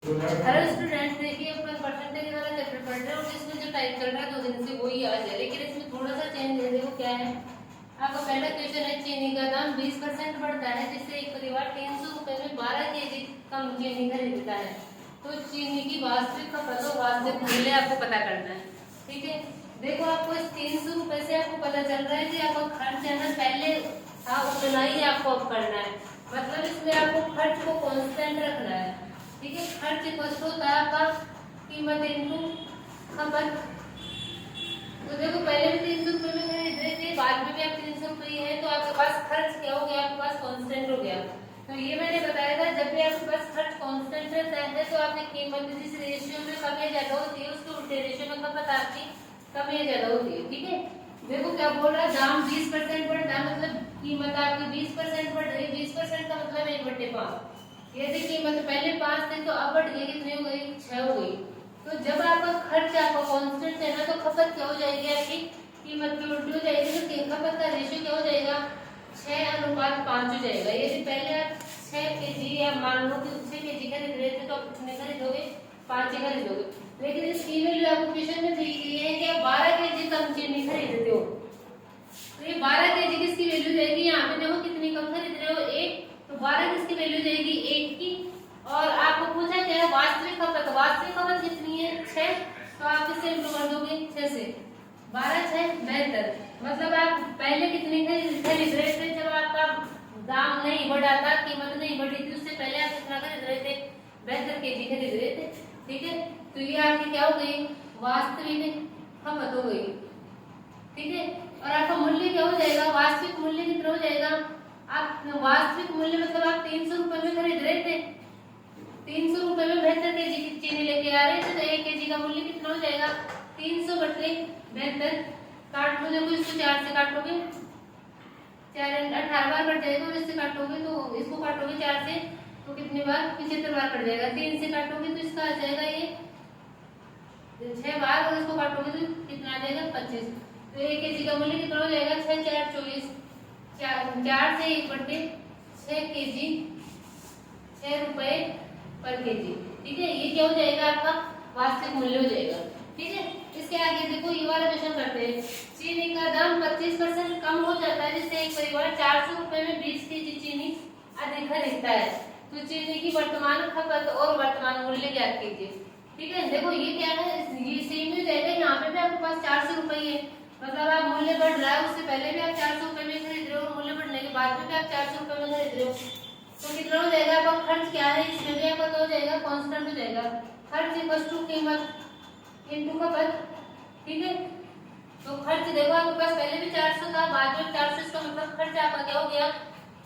Hello students, देखिए अपन percentage वाला chapter पढ़ रहे हैं और इसमें जो टाइप चल रहा है 2 दिन से वही आज है, लेकिन इसमें थोड़ा सा चेंज है। देखो क्या है, आपका पहला क्वेश्चन है चीनी का दाम 20% बढ़ता है जिससे एक परिवार 300 रुपए में 12 केजी कम चीनी खरीदता है। तो चीनी की वास्तविक खपत और वास्तविक मूल्य आपको पता करना है। ठीक है, देखो आपको इस 300 रुपए से आपको पता चल रहा है कि आपका खर्च है ना, पहले था उतना ही आपको अब करना है। मतलब इसमें आपको खर्च को कांस्टेंट रखना है। ठीक है, खर्च इक्वल होता है आपका कीमत इनटू खपत। तो देखो पहले भी 300 रुपए में खरीद रहे थे, बाद में भी आप 300 रुपये है, तो आपके पास खर्च क्या हो गया, आपके पास कांस्टेंट हो गया। तो ये मैंने बताया था, जब भी आपके पास खर्च कांस्टेंट रहता है तो आपकी कीमत जिस रेशियो में कम या ज्यादा होती है उसके उल्टे रेशियो में खपत आपकी कम या ज्यादा होती है। ठीक है, देखो क्या बोल रहा है, दाम 20% बढ़ता है मतलब कीमत आपकी 20% बढ़ रही है। 20% का मतलब 1/5। यदि कीमत पहले 5 थे तो अब बढ़ गई, कितनी हो गई, 6 हो गई। तो जब आपका खर्च आपका कांस्टेंट है ना, तो खपत क्या हो जाएगी, आपकी कीमत की उल्टी हो जाएगी। तो खपत का रेशियो क्या हो जाएगा, 6:5 हो जाएगा। यदि पहले आप 6 केजी या मान लो कि 6 केजी खरीद रहे थे तो आप कितने खरीदोगे, 5 ही खरीदोगे। लेकिन इसकी वैल्यू आपको क्वेश्चन में दी गई है कि आप 12 केजी कम चीनी खरीदते हो। तो ये 12 केजी किसकी वैल्यू जाएगी, यहाँ पे देखो कितनी कम खरीद रहे हो, 1। तो 12 किसकी वैल्यू जाएगी, 1 की। और आपको पूछा क्या है, वास्तविक खपत। वास्तविक खपत कितनी है, 6। तो आप किससे इंटू कर दोगे, 6 से। 12 6 72। मतलब आप पहले कितनी खरीद रहे थे, जब आपका दाम नहीं बढ़ा था, कीमत नहीं बढ़ी थी, उससे पहले आप कितना खरीद रहे थे, 72 केजी खरीद रहे थे। ठीक है, तो ये आपकी क्या हो गई, वास्तविक खपत हो गई। ठीक है, और आपका मूल्य क्या हो जाएगा, वास्तविक मूल्य कितना हो जाएगा। आप वास्तविक मूल्य मतलब आप 300 रुपए में खरीद रहे थे, 300 रुपए में 72 केजी की चीनी लेके आ रहे थे, तो 1 केजी का मूल्य कितना हो जाएगा, 300 बटे 72। काट लो, देखो इसको 4 से काटोगे, 4 18 बार कट जाएगा, और इससे काटोगे तो इसको काटोगे 4 से तो कितनी बार, 75 बार कट जाएगा। 3 से काटोगे तो इसका आ जाएगा ये 6 बार, और इसको काटोगे तो कितना आ जाएगा, 25। तो 1 केजी का मूल्य कितना हो जाएगा, 6 4 24। 4 से 1/6 केजी, 6 रुपए पर केजी। ठीक है, ये क्या हो जाएगा, आपका वास्तविक मूल्य हो जाएगा। ठीक है, इसके आगे देखो ये वाला क्वेश्चन करते हैं। चीनी का दाम 25% कम हो जाता है जिससे एक परिवार 400 रुपए में 20 केजी चीनी अधिक खरीदता है। तो चीनी की वर्तमान खपत और वर्तमान मूल्य ज्ञात कीजिए। ठीक है, देखो ये क्या है, ये सेम ही रहेगा। यहाँ पे भी आपके पास 400 रुपए है, मतलब आप मूल्य बढ़ रहा है, उससे पहले भी आप 400 रुपए में खरीद रहे हो, मूल्य बढ़ने के बाद में भी आप 400 रुपए में खरीद रहे हो। तो कितना हो जाएगा, आपका खर्च क्या है, इसमें भी आपका हो जाएगा, कांस्टेंट हो जाएगा। खर्च इक्वल टू कीमत इनटू खपत। ठीक है, तो खर्च देखो आपके पास पहले भी 400 था, बाद में 400, इसका मतलब खर्च आपका क्या हो गया,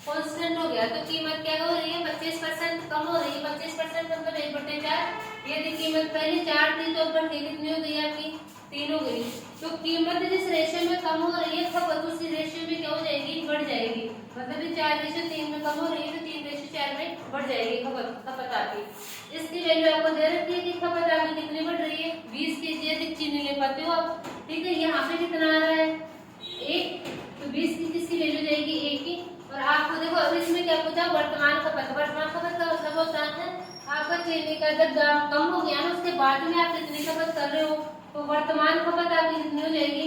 कांस्टेंट हो गया। तो कीमत क्या हो रही है, 25% कम हो रही है। 25% मतलब 1/4। यदि कीमत पहले 4 थी तो अब बढ़ के कितनी हो गई, आपकी 3 हो गई। तो कीमत जिस रेशियो में कम हो रही है, खपत उसी रेशियो में क्या हो जाएगी, बढ़ जाएगी। मतलब ये 4:3 में कम हो रही है तो 3:4 में बढ़ जाएगी खपत आपकी। इसकी वैल्यू आपको दे रखी है कि खपत आपकी कितनी बढ़ रही है, 20 केजी अधिक चीनी ले पाते हो आप। ठीक है, यहाँ पे कितना आ रहा है, 1। तो 20 की किसकी वैल्यू जाएगी, 1 की। और आपको देखो अब इसमें क्या पूछा, वर्तमान खपत। वर्तमान खपत का मतलब होता है आपका चीनी का जब दाम कम हो गया ना, उसके बाद में आप कितनी खपत कर रहे हो। तो वर्तमान खपत आपकी कितनी हो जाएगी,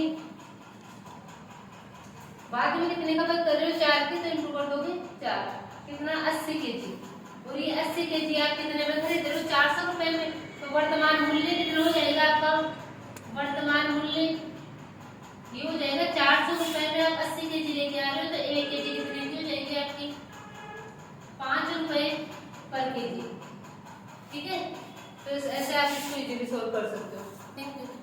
बाद में कितनी खपत कर रहे हो, 4 की, तो इंटू कर दोगे 4, कितना 80 केजी। और ये 80 केजी आप कितने में खरीद रहे हो, 400 रुपए में। तो वर्तमान मूल्य कितना हो जाएगा आपका, वर्तमान मूल्य ये हो जाएगा 400 रुपए में आप 80 केजी लेके आ रहे हो, तो 1 केजी कितने की हो जाएगी आपकी, 5 रुपए पर केजी। ठीक है, तो ऐसे आप इसको इजीली सोल्व कर सकते हो। Thank you.